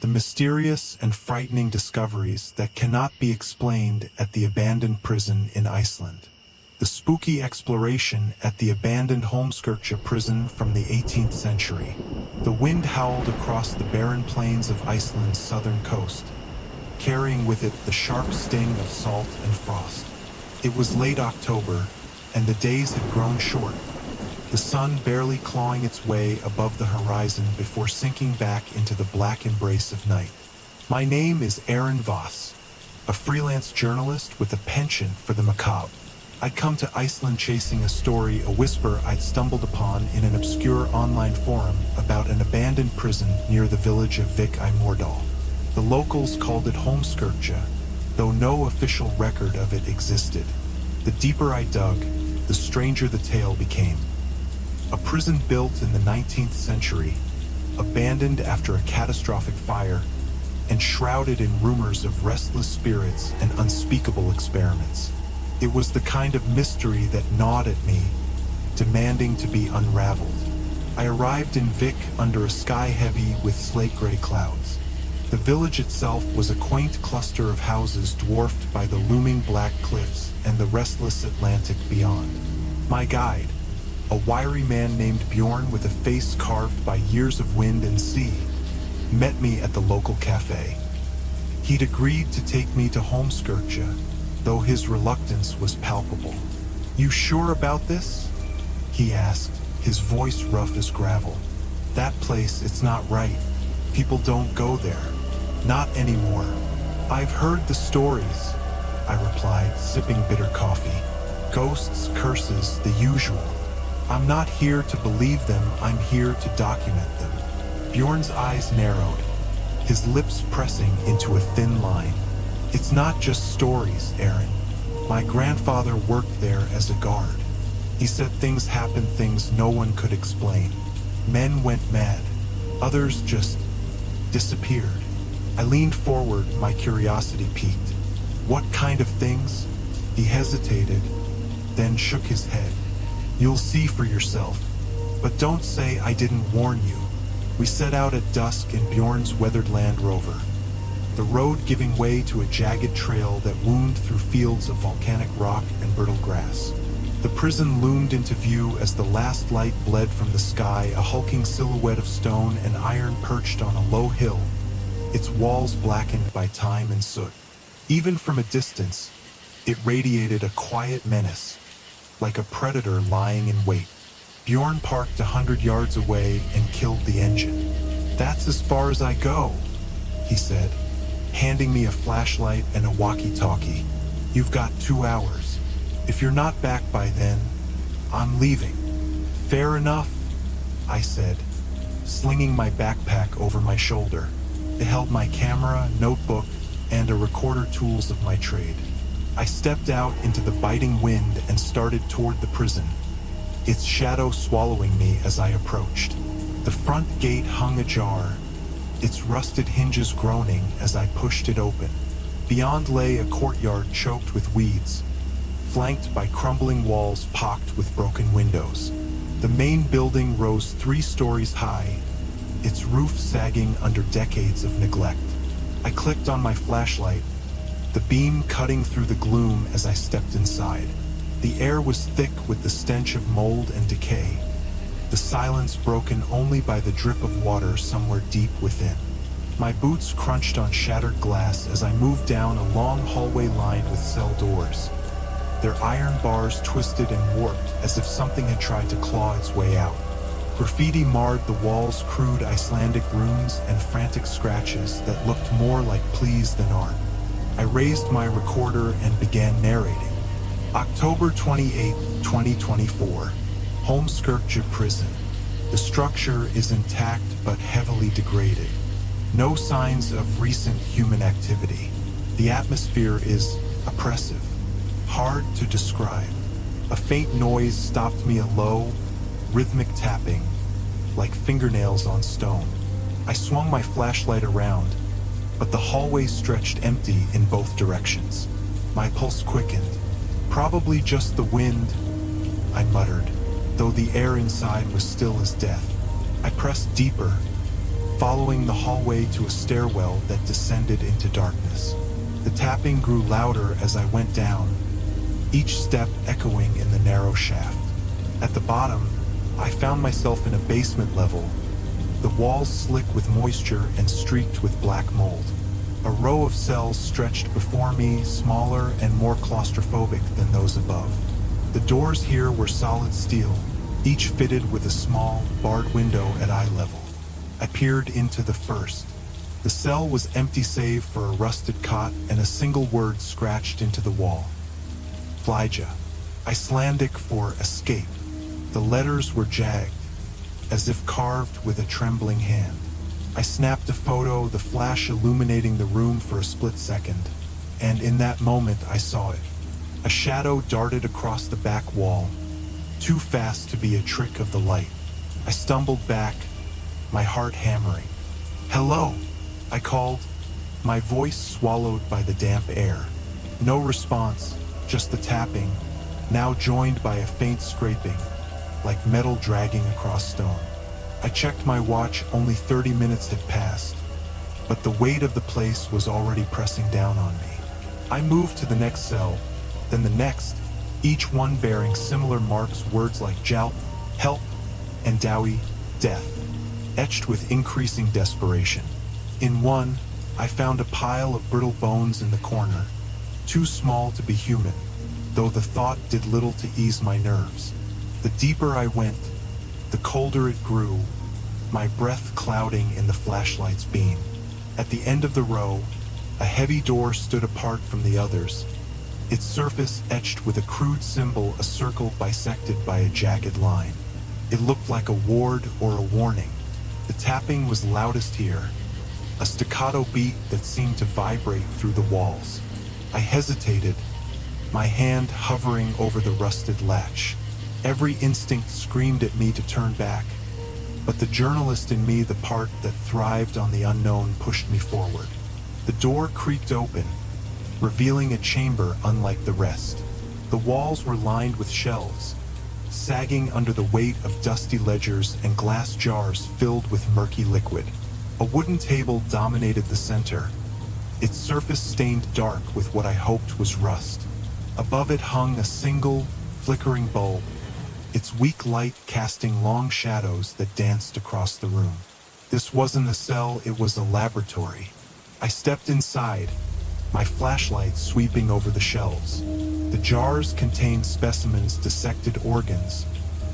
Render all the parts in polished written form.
the mysterious and frightening discoveries that cannot be explained at the abandoned prison in Iceland. The spooky exploration at the abandoned Holmskirkja prison from the 18th century. The wind howled across the barren plains of Iceland's southern coast, carrying with it the sharp sting of salt and frost. It was late October, and the days had grown short, the sun barely clawing its way above the horizon before sinking back into the black embrace of night. My name is Aaron Voss, a freelance journalist with a penchant for the macabre. I'd come to Iceland chasing a story, a whisper I'd stumbled upon in an obscure online forum about an abandoned prison near the village of Vik I Mordal. The locals called it Holmskirkja, though no official record of it existed. The deeper I dug, the stranger the tale became. A prison built in the 19th century, abandoned after a catastrophic fire, and shrouded in rumors of restless spirits and unspeakable experiments. It was the kind of mystery that gnawed at me, demanding to be unraveled. I arrived in Vik under a sky heavy with slate-gray clouds. The village itself was a quaint cluster of houses dwarfed by the looming black cliffs and the restless Atlantic beyond. My guide, a wiry man named Bjorn with a face carved by years of wind and sea, met me at the local cafe. He'd agreed to take me to Holmskirkja, though his reluctance was palpable. "You sure about this?" he asked, his voice rough as gravel. "That place, it's not right. People don't go there. Not anymore." "I've heard the stories," I replied, sipping bitter coffee. "Ghosts, curses, the usual. I'm not here to believe them, I'm here to document them." Bjorn's eyes narrowed, his lips pressing into a thin line. "It's not just stories, Aaron. My grandfather worked there as a guard. He said things happened, things no one could explain. Men went mad. Others just disappeared." I leaned forward, my curiosity piqued. "What kind of things?" He hesitated, then shook his head. "You'll see for yourself. But don't say I didn't warn you." We set out at dusk in Bjorn's weathered Land Rover, the road giving way to a jagged trail that wound through fields of volcanic rock and brittle grass. The prison loomed into view as the last light bled from the sky, a hulking silhouette of stone and iron perched on a low hill, its walls blackened by time and soot. Even from a distance, it radiated a quiet menace, like a predator lying in wait. Bjorn parked 100 yards away and killed the engine. "That's as far as I go," he said, handing me a flashlight and a walkie-talkie. "You've got 2 hours. If you're not back by then, I'm leaving." "Fair enough," I said, slinging my backpack over my shoulder. It held my camera, notebook, and a recorder, tools of my trade. I stepped out into the biting wind and started toward the prison, its shadow swallowing me as I approached. The front gate hung ajar, its rusted hinges groaning as I pushed it open. Beyond lay a courtyard choked with weeds, flanked by crumbling walls pocked with broken windows. The main building rose 3 stories high, its roof sagging under decades of neglect. I clicked on my flashlight, the beam cutting through the gloom as I stepped inside. The air was thick with the stench of mold and decay, the silence broken only by the drip of water somewhere deep within. My boots crunched on shattered glass as I moved down a long hallway lined with cell doors, their iron bars twisted and warped as if something had tried to claw its way out. Graffiti marred the walls, crude Icelandic runes and frantic scratches that looked more like pleas than art. I raised my recorder and began narrating. October 28, 2024. Holmskirkja Prison. The structure is intact but heavily degraded. No signs of recent human activity. The atmosphere is oppressive, hard to describe. A faint noise stopped me, a low, rhythmic tapping, like fingernails on stone. I swung my flashlight around, but the hallway stretched empty in both directions. My pulse quickened. "Probably just the wind," I muttered, though the air inside was still as death. I pressed deeper, following the hallway to a stairwell that descended into darkness. The tapping grew louder as I went down, each step echoing in the narrow shaft. At the bottom, I found myself in a basement level, the walls slick with moisture and streaked with black mold. A row of cells stretched before me, smaller and more claustrophobic than those above. The doors here were solid steel, each fitted with a small, barred window at eye level. I peered into the first. The cell was empty save for a rusted cot and a single word scratched into the wall. Flyja, Icelandic for escape. The letters were jagged, as if carved with a trembling hand. I snapped a photo, the flash illuminating the room for a split second, and in that moment I saw it. A shadow darted across the back wall, too fast to be a trick of the light. I stumbled back, my heart hammering. "Hello," I called, my voice swallowed by the damp air. No response, just the tapping, now joined by a faint scraping, like metal dragging across stone. I checked my watch, only 30 minutes had passed, but the weight of the place was already pressing down on me. I moved to the next cell, then the next, each one bearing similar marks, words like Jalp, help, and Dowie, death, etched with increasing desperation. In one, I found a pile of brittle bones in the corner, too small to be human, though the thought did little to ease my nerves. The deeper I went, the colder it grew, my breath clouding in the flashlight's beam. At the end of the row, a heavy door stood apart from the others, its surface etched with a crude symbol, a circle bisected by a jagged line. It looked like a ward or a warning. The tapping was loudest here, a staccato beat that seemed to vibrate through the walls. I hesitated, my hand hovering over the rusted latch. Every instinct screamed at me to turn back, but the journalist in me, the part that thrived on the unknown, pushed me forward. The door creaked open, revealing a chamber unlike the rest. The walls were lined with shelves, sagging under the weight of dusty ledgers and glass jars filled with murky liquid. A wooden table dominated the center, its surface stained dark with what I hoped was rust. Above it hung a single, flickering bulb, its weak light casting long shadows that danced across the room. This wasn't a cell, it was a laboratory. I stepped inside, my flashlight sweeping over the shelves. The jars contained specimens, dissected organs,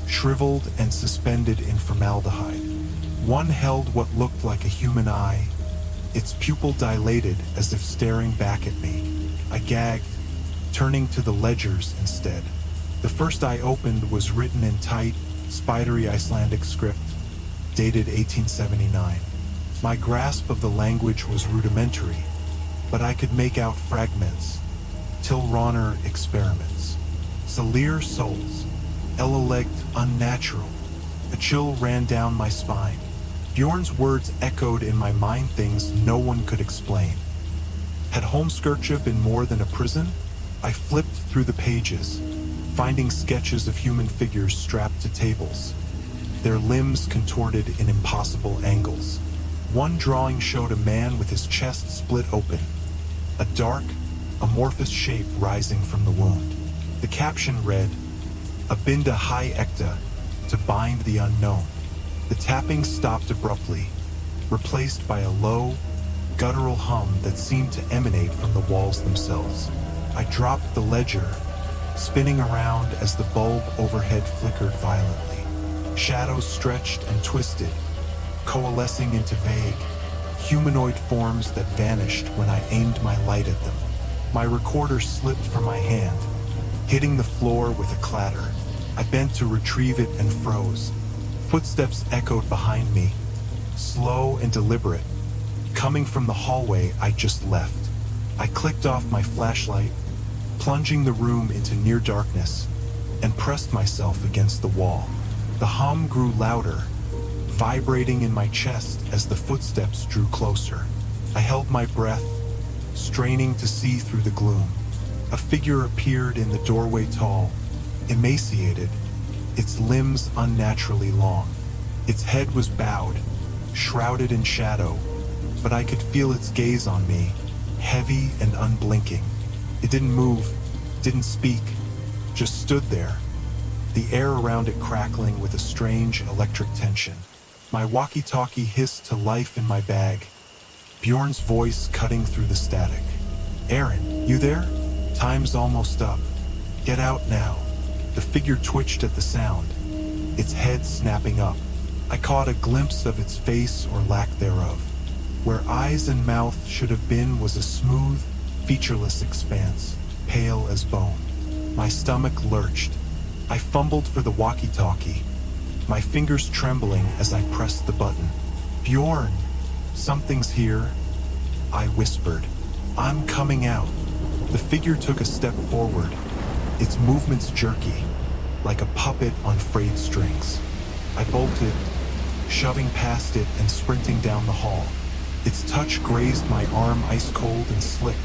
shriveled and suspended in formaldehyde. One held what looked like a human eye, its pupil dilated as if staring back at me. I gagged, turning to the ledgers instead. The first I opened was written in tight, spidery Icelandic script, dated 1879. My grasp of the language was rudimentary, but I could make out fragments. Tilraunir experiments. Salir souls. Ella-legged unnatural. A chill ran down my spine. Bjorn's words echoed in my mind, things no one could explain. Had Holmskirche been more than a prison? I flipped through the pages, finding sketches of human figures strapped to tables, their limbs contorted in impossible angles. One drawing showed a man with his chest split open, a dark, amorphous shape rising from the wound. The caption read, "Abinda High Ekta, to bind the unknown." The tapping stopped abruptly, replaced by a low, guttural hum that seemed to emanate from the walls themselves. I dropped the ledger, spinning around as the bulb overhead flickered violently. Shadows stretched and twisted, coalescing into vague, humanoid forms that vanished when I aimed my light at them. My recorder slipped from my hand, hitting the floor with a clatter. I bent to retrieve it and froze. Footsteps echoed behind me, slow and deliberate, coming from the hallway I just left. I clicked off my flashlight, plunging the room into near darkness, and pressed myself against the wall. The hum grew louder, vibrating in my chest as the footsteps drew closer. I held my breath, straining to see through the gloom. A figure appeared in the doorway, tall, emaciated, its limbs unnaturally long. Its head was bowed, shrouded in shadow, but I could feel its gaze on me, heavy and unblinking. It didn't move, didn't speak, just stood there, the air around it crackling with a strange electric tension. My walkie-talkie hissed to life in my bag, Bjorn's voice cutting through the static. "Aaron, you there? Time's almost up. Get out now." The figure twitched at the sound, its head snapping up. I caught a glimpse of its face or lack thereof. Where eyes and mouth should have been was a smooth, featureless expanse, pale as bone. My stomach lurched. I fumbled for the walkie-talkie, my fingers trembling as I pressed the button. "Bjorn, something's here," I whispered. "I'm coming out." The figure took a step forward, its movements jerky, like a puppet on frayed strings. I bolted, shoving past it and sprinting down the hall. Its touch grazed my arm ice cold and slick,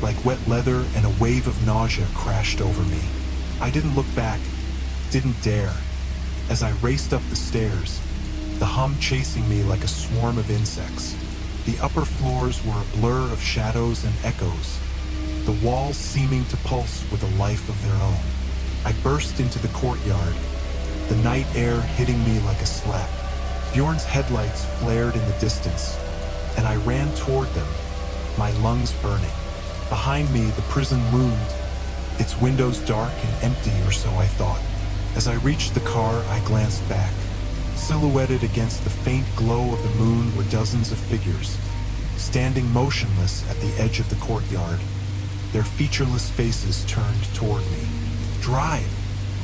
like wet leather, and a wave of nausea crashed over me. I didn't look back, didn't dare. As I raced up the stairs, the hum chasing me like a swarm of insects. The upper floors were a blur of shadows and echoes, the walls seeming to pulse with a life of their own. I burst into the courtyard, the night air hitting me like a slap. Bjorn's headlights flared in the distance, and I ran toward them, my lungs burning. Behind me, the prison loomed, its windows dark and empty, or so I thought. As I reached the car, I glanced back. Silhouetted against the faint glow of the moon were dozens of figures, standing motionless at the edge of the courtyard, their featureless faces turned toward me. "Drive!"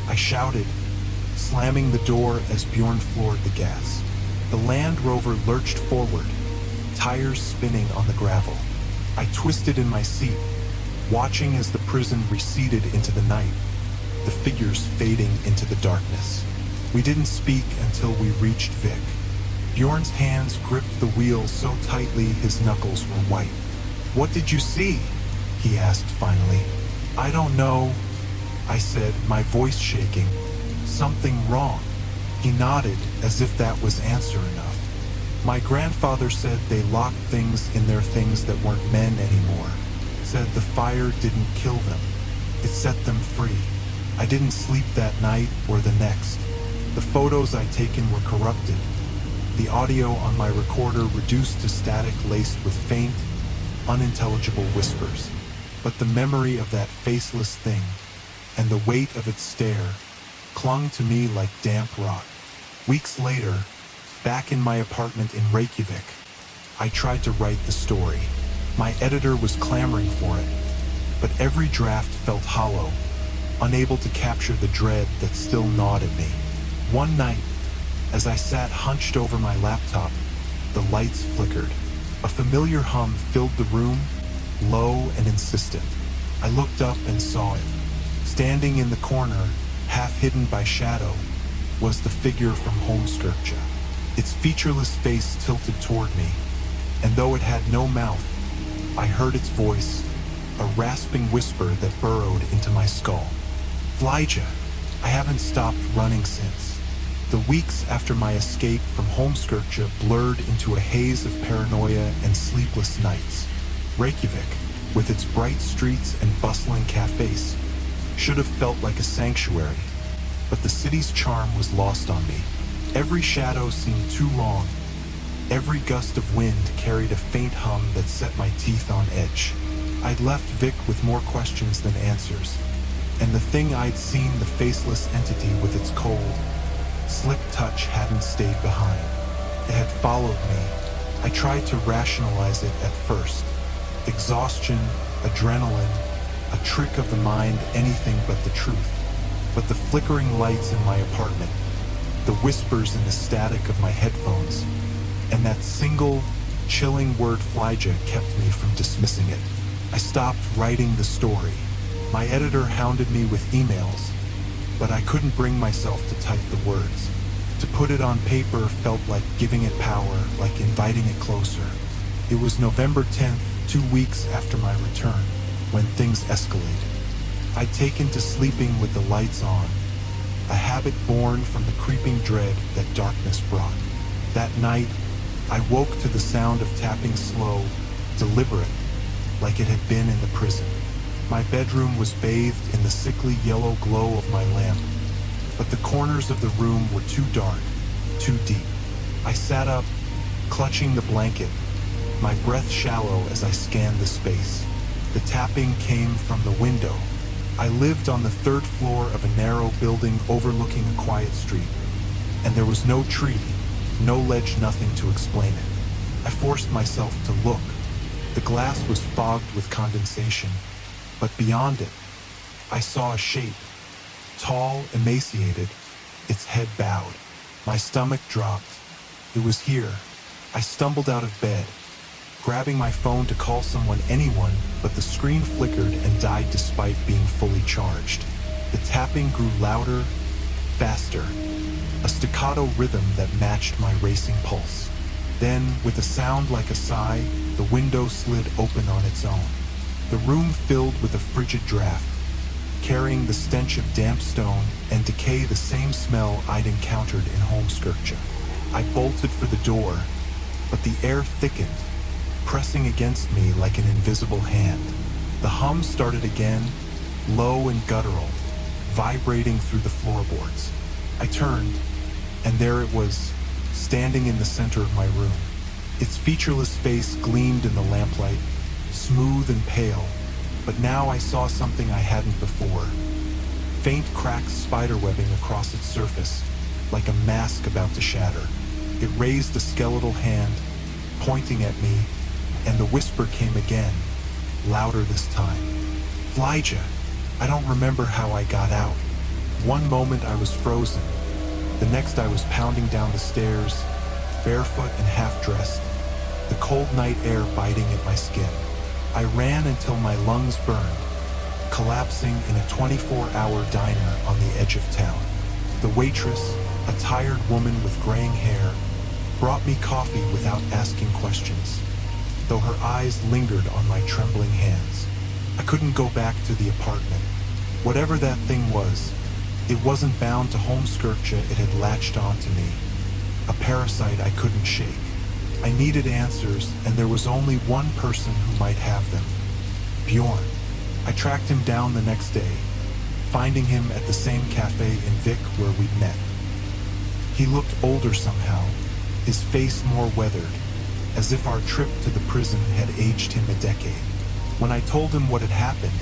I shouted, slamming the door as Bjorn floored the gas. The Land Rover lurched forward, tires spinning on the gravel. I twisted in my seat, watching as the prison receded into the night, the figures fading into the darkness. We didn't speak until we reached Vic. Bjorn's hands gripped the wheel so tightly his knuckles were white. "What did you see?" he asked finally. "I don't know," I said, my voice shaking. "Something wrong." He nodded as if that was answer enough. "My grandfather said they locked things in their things that weren't men anymore. Said the fire didn't kill them. It set them free. I didn't sleep that night or the next. The photos I'd taken were corrupted. The audio on my recorder reduced to static laced with faint, unintelligible whispers. But the memory of that faceless thing, and the weight of its stare, clung to me like damp rock. Weeks later, back in my apartment in Reykjavik, I tried to write the story. My editor was clamoring for it, but every draft felt hollow, unable to capture the dread that still gnawed at me. One night, as I sat hunched over my laptop, the lights flickered. A familiar hum filled the room, low and insistent. I looked up and saw it. Standing in the corner, half hidden by shadow, was the figure from Holmskirkja. Its featureless face tilted toward me, and though it had no mouth, I heard its voice, a rasping whisper that burrowed into my skull. "Flyja, I haven't stopped running since." The weeks after my escape from Holmskirkja blurred into a haze of paranoia and sleepless nights. Reykjavik, with its bright streets and bustling cafes, should have felt like a sanctuary, but the city's charm was lost on me. Every shadow seemed too long. Every gust of wind carried a faint hum that set my teeth on edge. I'd left Vic with more questions than answers, and the thing I'd seen, the faceless entity with its cold, slick touch, hadn't stayed behind. It had followed me. I tried to rationalize it at first. Exhaustion, adrenaline, a trick of the mind, anything but the truth. But the flickering lights in my apartment, the whispers in the static of my headphones, and that single, chilling word Flyja kept me from dismissing it. I stopped writing the story. My editor hounded me with emails, but I couldn't bring myself to type the words. To put it on paper felt like giving it power, like inviting it closer. It was November 10th, 2 weeks after my return, when things escalated. I'd taken to sleeping with the lights on, a habit born from the creeping dread that darkness brought. That night, I woke to the sound of tapping, slow, deliberate, like it had been in the prison. My bedroom was bathed in the sickly yellow glow of my lamp, but the corners of the room were too dark, too deep. I sat up, clutching the blanket, my breath shallow as I scanned the space. The tapping came from the window. I lived on the third floor of a narrow building overlooking a quiet street, and there was no tree, no ledge, nothing to explain it. I forced myself to look. The glass was fogged with condensation, but beyond it, I saw a shape, tall, emaciated, its head bowed. My stomach dropped. It was here. I stumbled out of bed, grabbing my phone to call someone, anyone, but the screen flickered and died despite being fully charged. The tapping grew louder, faster, a staccato rhythm that matched my racing pulse. Then, with a sound like a sigh, the window slid open on its own. The room filled with a frigid draft, carrying the stench of damp stone and decay, the same smell I'd encountered in Holmskirche. I bolted for the door, but the air thickened, pressing against me like an invisible hand. The hum started again, low and guttural, vibrating through the floorboards. I turned, and there it was, standing in the center of my room. Its featureless face gleamed in the lamplight, smooth and pale, but now I saw something I hadn't before. Faint cracks spiderwebbing across its surface, like a mask about to shatter. It raised a skeletal hand, pointing at me, and the whisper came again, louder this time. Flyja, I don't remember how I got out. One moment I was frozen. The next I was pounding down the stairs, barefoot and half-dressed, the cold night air biting at my skin. I ran until my lungs burned, collapsing in a 24-hour diner on the edge of town. The waitress, a tired woman with graying hair, brought me coffee without asking questions, though her eyes lingered on my trembling hands. I couldn't go back to the apartment. Whatever that thing was, it wasn't bound to Holmskirche. It had latched onto me, a parasite I couldn't shake. I needed answers, and there was only one person who might have them: Bjorn. I tracked him down the next day, finding him at the same cafe in Vik where we'd met. He looked older somehow, his face more weathered, as if our trip to the prison had aged him a decade. When I told him what had happened,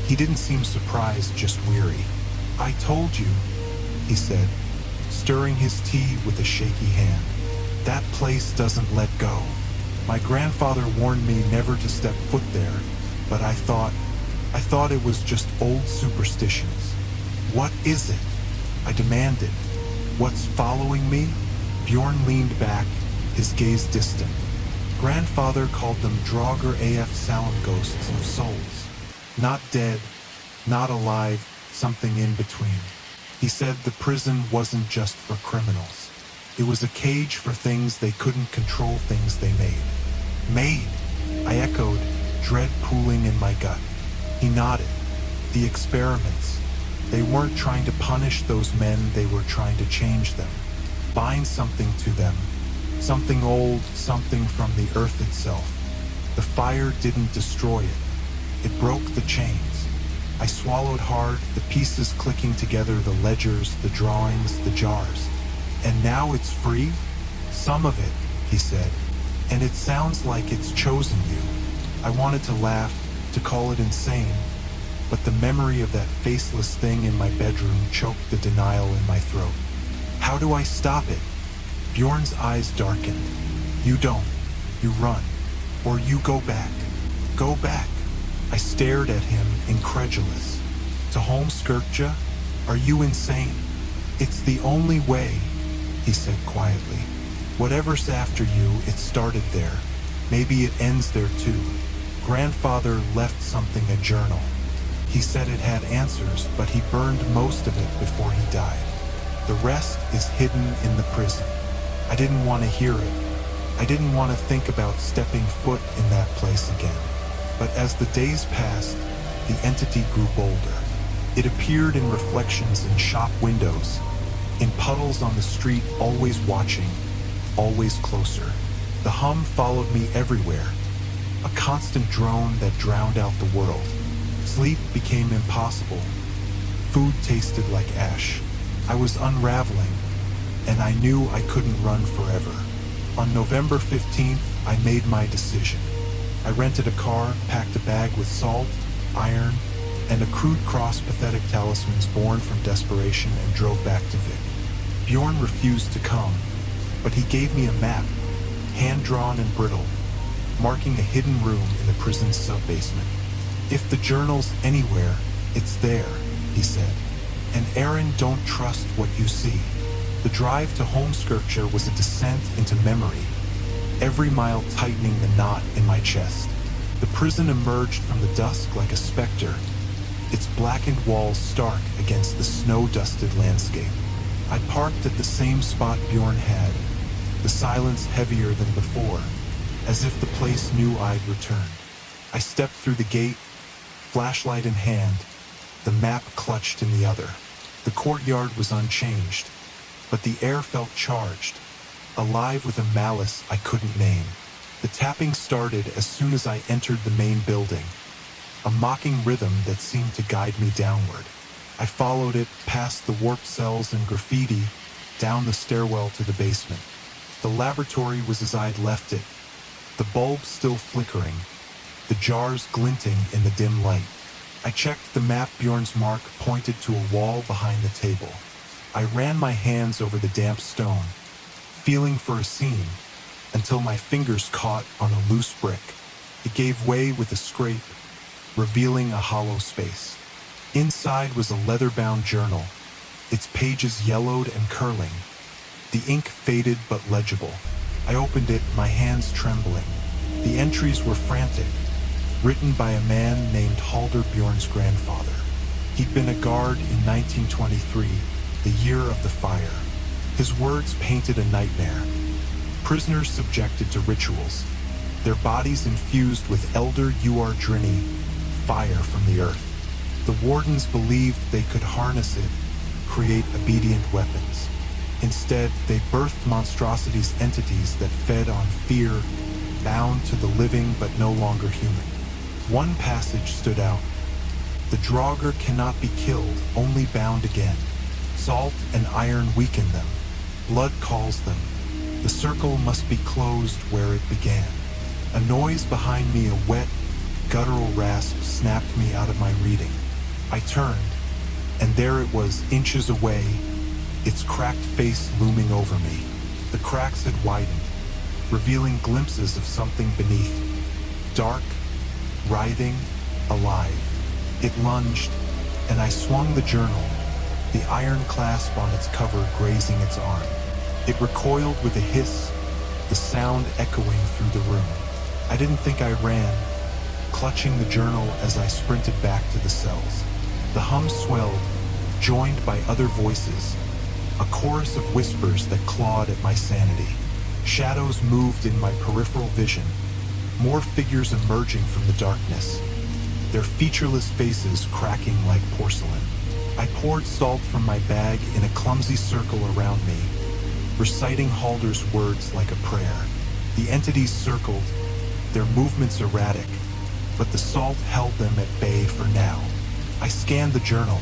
he didn't seem surprised, just weary. I told you, he said, stirring his tea with a shaky hand. That place doesn't let go. My grandfather warned me never to step foot there, but I thought it was just old superstitions. What is it? I demanded. What's following me? Bjorn leaned back, his gaze distant. Grandfather called them Draugr af Salem, ghosts of souls. Not dead, not alive, something in between. He said the prison wasn't just for criminals. It was a cage for things they couldn't control, things they made. Made, I echoed, dread pooling in my gut. He nodded. The experiments. They weren't trying to punish those men, they were trying to change them. Bind something to them. Something old, something from the earth itself. The fire didn't destroy it. It broke the chains. I swallowed hard, the pieces clicking together, the ledgers, the drawings, the jars. And now it's free? Some of it, he said. And it sounds like it's chosen you. I wanted to laugh, to call it insane, but the memory of that faceless thing in my bedroom choked the denial in my throat. How do I stop it? Bjorn's eyes darkened. You don't. You run. Or you go back. Go back. I stared at him, incredulous. To Holmskirche? Are you insane? It's the only way, he said quietly. Whatever's after you, it started there. Maybe it ends there too. Grandfather left something, a journal. He said it had answers, but he burned most of it before he died. The rest is hidden in the prison. I didn't want to hear it. I didn't want to think about stepping foot in that place again. But as the days passed, the entity grew bolder. It appeared in reflections in shop windows, in puddles on the street, always watching, always closer. The hum followed me everywhere, a constant drone that drowned out the world. Sleep became impossible. Food tasted like ash. I was unraveling, and I knew I couldn't run forever. On November 15th, I made my decision. I rented a car, packed a bag with salt, iron, and a crude cross pathetic talismans born from desperation and drove back to Vic. Bjorn refused to come, but he gave me a map, hand-drawn and brittle, marking a hidden room in the prison's sub-basement. "If the journal's anywhere, it's there," he said. "And Aaron, don't trust what you see." The drive to Holmskirche was a descent into memory, every mile tightening the knot in my chest. The prison emerged from the dusk like a specter, its blackened walls stark against the snow-dusted landscape. I parked at the same spot Bjorn had, the silence heavier than before, as if the place knew I'd returned. I stepped through the gate, flashlight in hand, the map clutched in the other. The courtyard was unchanged, but the air felt charged, alive with a malice I couldn't name. The tapping started as soon as I entered the main building, a mocking rhythm that seemed to guide me downward. I followed it past the warped cells and graffiti, down the stairwell to the basement. The laboratory was as I'd left it, the bulbs still flickering, the jars glinting in the dim light. I checked the map. Bjorn's mark pointed to a wall behind the table. I ran my hands over the damp stone, feeling for a seam, until my fingers caught on a loose brick. It gave way with a scrape, revealing a hollow space. Inside was a leather-bound journal, its pages yellowed and curling, the ink faded but legible. I opened it, my hands trembling. The entries were frantic, written by a man named Halder, Bjorn's grandfather. He'd been a guard in 1923, the year of the fire. His words painted a nightmare. Prisoners subjected to rituals, their bodies infused with elder dreamy, fire from the earth. The wardens believed they could harness it, create obedient weapons. Instead, they birthed monstrosities, entities that fed on fear, bound to the living but no longer human. One passage stood out. "The Draugr cannot be killed, only bound again. Salt and iron weaken them. Blood calls them. The circle must be closed where it began." A noise behind me, a wet, guttural rasp, snapped me out of my reading. I turned, and there it was, inches away, its cracked face looming over me. The cracks had widened, revealing glimpses of something beneath. Dark, writhing, alive. It lunged, and I swung the journal, the iron clasp on its cover grazing its arm. It recoiled with a hiss, the sound echoing through the room. I didn't think I ran, clutching the journal as I sprinted back to the cells. The hum swelled, joined by other voices, a chorus of whispers that clawed at my sanity. Shadows moved in my peripheral vision, more figures emerging from the darkness, their featureless faces cracking like porcelain. I poured salt from my bag in a clumsy circle around me, reciting Halder's words like a prayer. The entities circled, their movements erratic, but the salt held them at bay for now. I scanned the journal,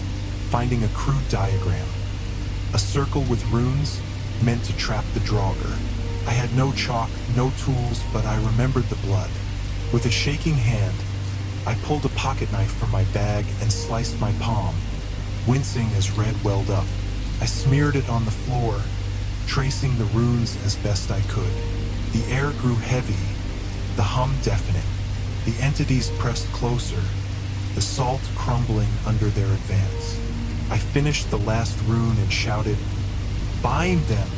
finding a crude diagram, a circle with runes meant to trap the Draugr. I had no chalk, no tools, but I remembered the blood. With a shaking hand, I pulled a pocket knife from my bag and sliced my palm, wincing as red welled up. I smeared it on the floor, tracing the runes as best I could. The air grew heavy, the hum deafening. The entities pressed closer, the salt crumbling under their advance. I finished the last rune and shouted, "Bind them!"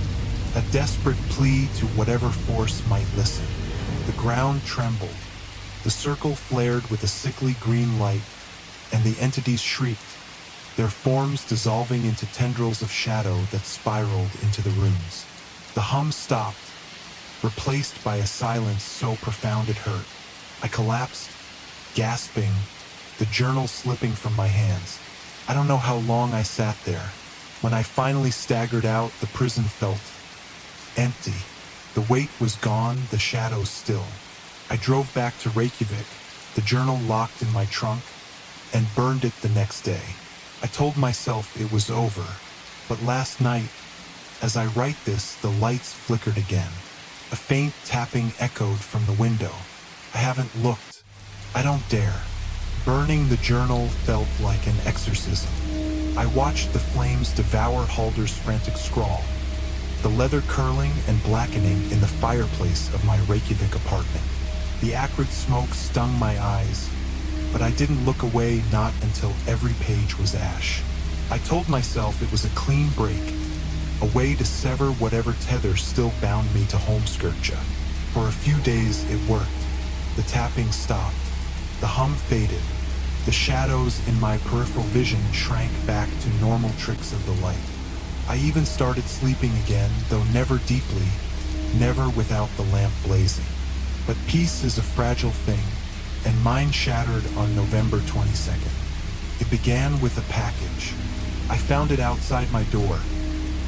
a desperate plea to whatever force might listen. The ground trembled, the circle flared with a sickly green light, and the entities shrieked, their forms dissolving into tendrils of shadow that spiraled into the runes. The hum stopped, replaced by a silence so profound it hurt. I collapsed, gasping, the journal slipping from my hands. I don't know how long I sat there. When I finally staggered out, the prison felt empty. The weight was gone, the shadows still. I drove back to Reykjavik, the journal locked in my trunk, and burned it the next day. I told myself it was over, but last night, as I write this, the lights flickered again. A faint tapping echoed from the window. I haven't looked. I don't dare. Burning the journal felt like an exorcism. I watched the flames devour Halder's frantic scrawl, the leather curling and blackening in the fireplace of my Reykjavik apartment. The acrid smoke stung my eyes, but I didn't look away, not until every page was ash. I told myself it was a clean break, a way to sever whatever tether still bound me to Holmskirkja. For a few days it worked. The tapping stopped. The hum faded. The shadows in my peripheral vision shrank back to normal tricks of the light. I even started sleeping again, though never deeply, never without the lamp blazing. But peace is a fragile thing, and mine shattered on November 22nd. It began with a package. I found it outside my door,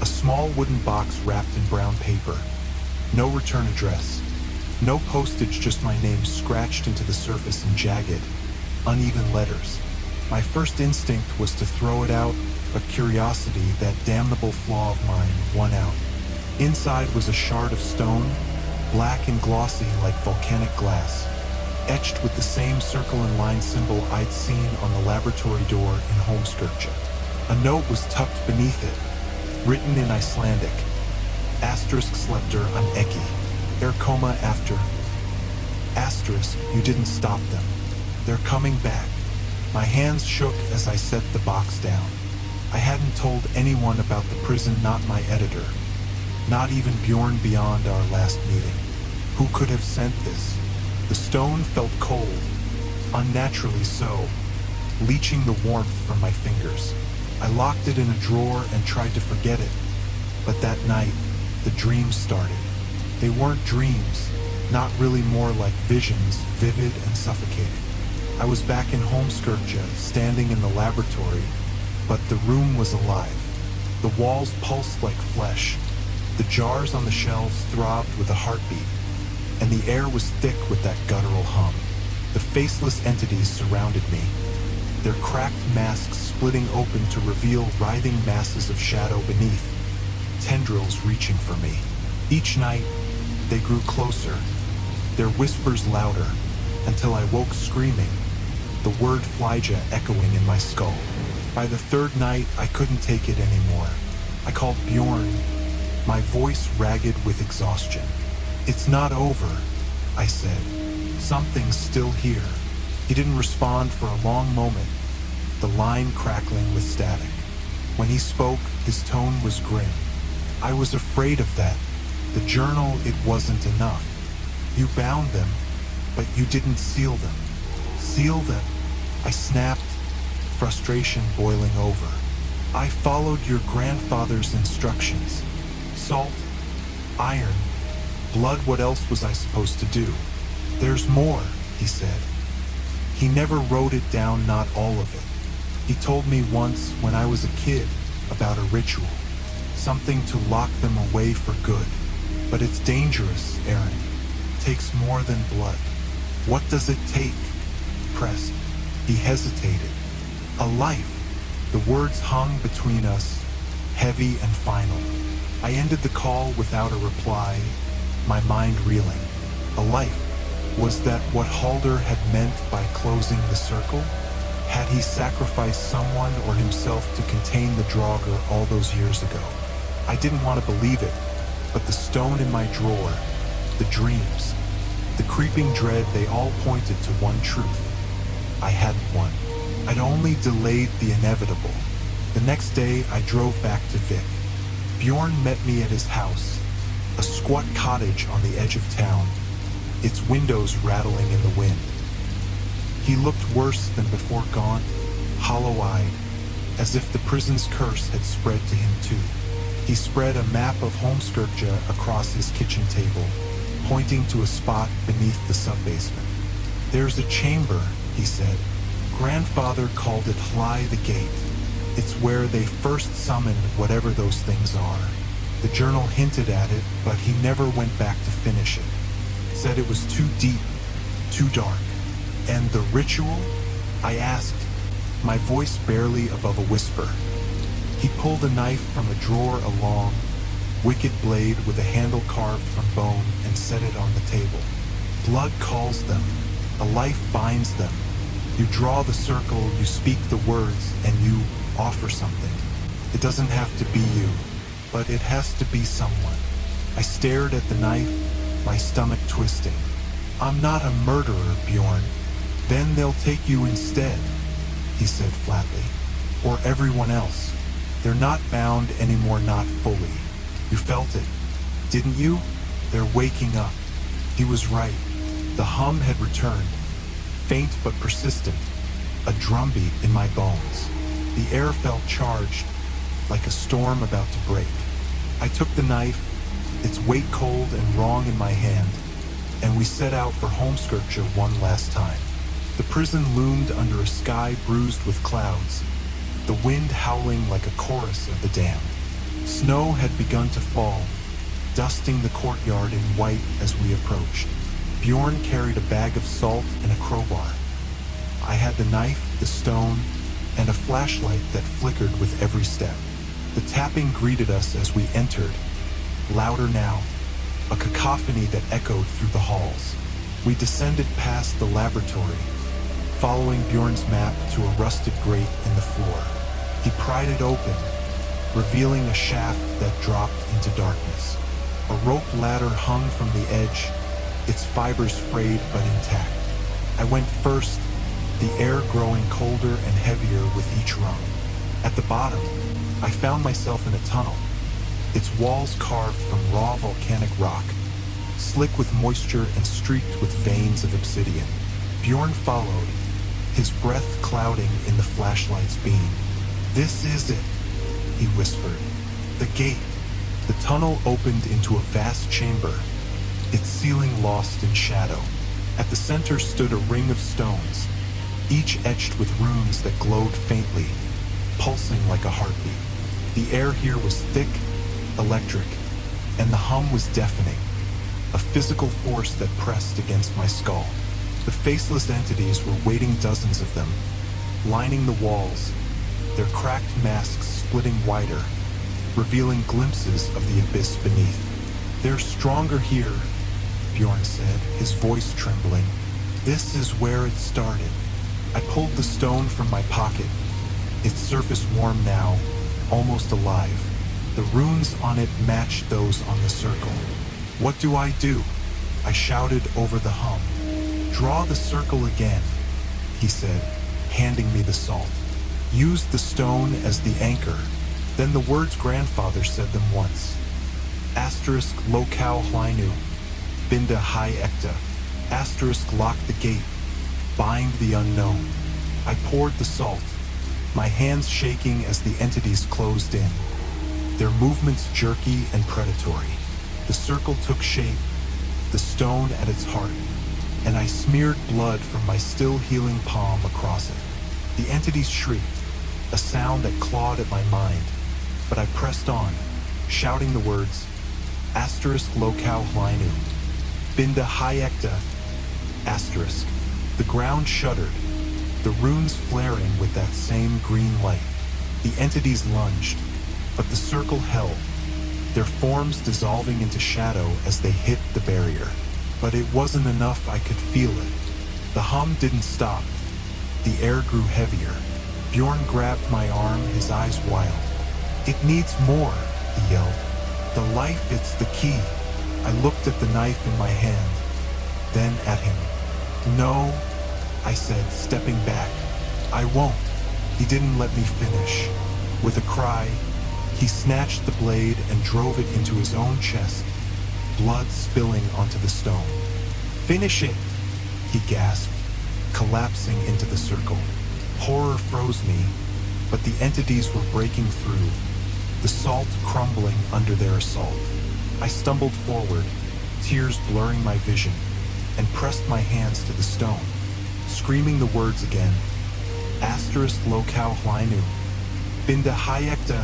a small wooden box wrapped in brown paper. No return address, no postage, just my name scratched into the surface in jagged, uneven letters. My first instinct was to throw it out, but curiosity, that damnable flaw of mine, won out. Inside was a shard of stone, black and glossy like volcanic glass, etched with the same circle and line symbol I'd seen on the laboratory door in Holmskirkja. A note was tucked beneath it, written in Icelandic. Asterisk slepter on Eki. Koma after. Asterisk, you didn't stop them. They're coming back. My hands shook as I set the box down. I hadn't told anyone about the prison, not my editor, not even Bjorn beyond our last meeting. Who could have sent this? The stone felt cold, unnaturally so, leaching the warmth from my fingers. I locked it in a drawer and tried to forget it, but that night, the dreams started. They weren't dreams, not really, more like visions, vivid and suffocating. I was back in Holmskirkja, standing in the laboratory, but the room was alive. The walls pulsed like flesh, the jars on the shelves throbbed with a heartbeat, and the air was thick with that guttural hum. The faceless entities surrounded me, their cracked masks splitting open to reveal writhing masses of shadow beneath, tendrils reaching for me. Each night, they grew closer, their whispers louder, until I woke screaming, the word Flyja echoing in my skull. By the third night, I couldn't take it anymore. I called Bjorn, my voice ragged with exhaustion. It's not over, I said. Something's still here. He didn't respond for a long moment, the line crackling with static. When he spoke, his tone was grim. I was afraid of that. The journal, it wasn't enough. You bound them, but you didn't seal them. Seal them? I snapped, frustration boiling over. I followed your grandfather's instructions. Salt, iron, blood, what else was I supposed to do? There's more, he said. He never wrote it down, not all of it. He told me once when I was a kid about a ritual, something to lock them away for good. But it's dangerous, Aaron. It takes more than blood. What does it take? Pressed. He hesitated. A life. The words hung between us, heavy and final. I ended the call without a reply, my mind reeling. A life. Was that what Halder had meant by closing the circle? Had he sacrificed someone or himself to contain the Draugr all those years ago? I didn't want to believe it, but the stone in my drawer, the dreams, the creeping dread, they all pointed to one truth. I hadn't won. I'd only delayed the inevitable. The next day, I drove back to Vik. Bjorn met me at his house, a squat cottage on the edge of town, its windows rattling in the wind. He looked worse than before, gaunt, hollow-eyed, as if the prison's curse had spread to him too. He spread a map of Holmskirkja across his kitchen table, pointing to a spot beneath the sub-basement. There's a chamber, he said. Grandfather called it Hly the Gate. It's where they first summoned whatever those things are. The journal hinted at it, but he never went back to finish it. Said it was too deep, too dark. And the ritual? I asked, my voice barely above a whisper. He pulled a knife from a drawer, a long, wicked blade with a handle carved from bone, and set it on the table. Blood calls them. A life binds them. You draw the circle, you speak the words, and you offer something. It doesn't have to be you, but it has to be someone. I stared at the knife, my stomach twisting. I'm not a murderer, Bjorn. Then they'll take you instead, he said flatly. Or everyone else. They're not bound anymore, not fully. You felt it, didn't you? They're waking up. He was right. The hum had returned, faint but persistent, a drumbeat in my bones. The air felt charged, like a storm about to break. I took the knife, its weight cold and wrong in my hand, and we set out for Holmskirche one last time. The prison loomed under a sky bruised with clouds, the wind howling like a chorus of the damned. Snow had begun to fall, dusting the courtyard in white as we approached. Bjorn carried a bag of salt and a crowbar. I had the knife, the stone, and a flashlight that flickered with every step. The tapping greeted us as we entered, louder now, a cacophony that echoed through the halls. We descended past the laboratory, following Bjorn's map to a rusted grate in the floor. He pried it open, revealing a shaft that dropped into darkness. A rope ladder hung from the edge, its fibers frayed but intact. I went first, the air growing colder and heavier with each rung. At the bottom, I found myself in a tunnel, its walls carved from raw volcanic rock, slick with moisture and streaked with veins of obsidian. Bjorn followed, his breath clouding in the flashlight's beam. "This is it," he whispered. "The gate." The tunnel opened into a vast chamber, its ceiling lost in shadow. At the center stood a ring of stones, each etched with runes that glowed faintly, pulsing like a heartbeat. The air here was thick, electric, and the hum was deafening, a physical force that pressed against my skull. The faceless entities were waiting, dozens of them, lining the walls, their cracked masks splitting wider, revealing glimpses of the abyss beneath. "They're stronger here," Bjorn said, his voice trembling. "This is where it started." I pulled the stone from my pocket, its surface warm now, almost alive. The runes on it matched those on the circle. "What do I do?" I shouted over the hum. "Draw the circle again," he said, handing me the salt. "Use the stone as the anchor." Then the words grandfather said them once. Asterisk lokau hlainu, binda hi ekta. Asterisk lock the gate, bind the unknown. I poured the salt, my hands shaking as the entities closed in, their movements jerky and predatory. The circle took shape, the stone at its heart, and I smeared blood from my still healing palm across it. The entities shrieked, a sound that clawed at my mind, but I pressed on, shouting the words, asterisk lokau hlainu, binda hi ekta, asterisk. The ground shuddered, the runes flaring with that same green light. The entities lunged, but the circle held, their forms dissolving into shadow as they hit the barrier. But it wasn't enough, I could feel it. The hum didn't stop. The air grew heavier. Bjorn grabbed my arm, his eyes wild. "It needs more," he yelled. "The life, it's the key." I looked at the knife in my hand, then at him. "No," I said, stepping back. "I won't." He didn't let me finish. With a cry, he snatched the blade and drove it into his own chest, blood spilling onto the stone. "Finish it," he gasped, collapsing into the circle. Horror froze me, but the entities were breaking through, the salt crumbling under their assault. I stumbled forward, tears blurring my vision, and pressed my hands to the stone, screaming the words again. Asterisk lokau hlainu, binda hi ekta,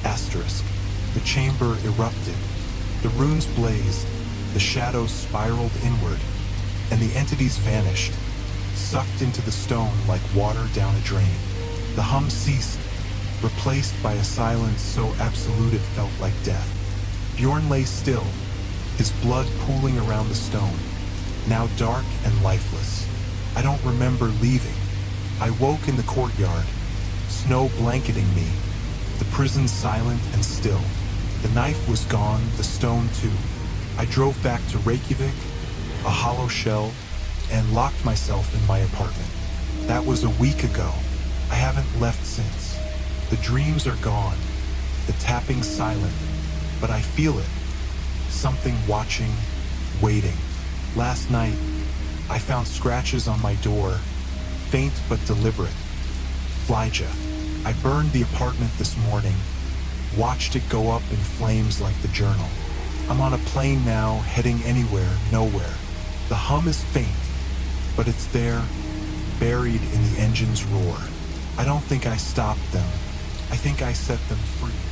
asterisk. The chamber erupted. The runes blazed, the shadows spiraled inward, and the entities vanished, sucked into the stone like water down a drain. The hum ceased, replaced by a silence so absolute it felt like death. Bjorn lay still, his blood pooling around the stone, now dark and lifeless. I don't remember leaving. I woke in the courtyard, snow blanketing me, the prison silent and still. The knife was gone, the stone too. I drove back to Reykjavik, a hollow shell, and locked myself in my apartment. That was a week ago. I haven't left since. The dreams are gone, the tapping silent, but I feel it. Something watching, waiting. Last night, I found scratches on my door, faint but deliberate. Flyja. I burned the apartment this morning, watched it go up in flames like the journal. I'm on a plane now, heading anywhere, nowhere. The hum is faint, but it's there, buried in the engine's roar. I don't think I stopped them. I think I set them free.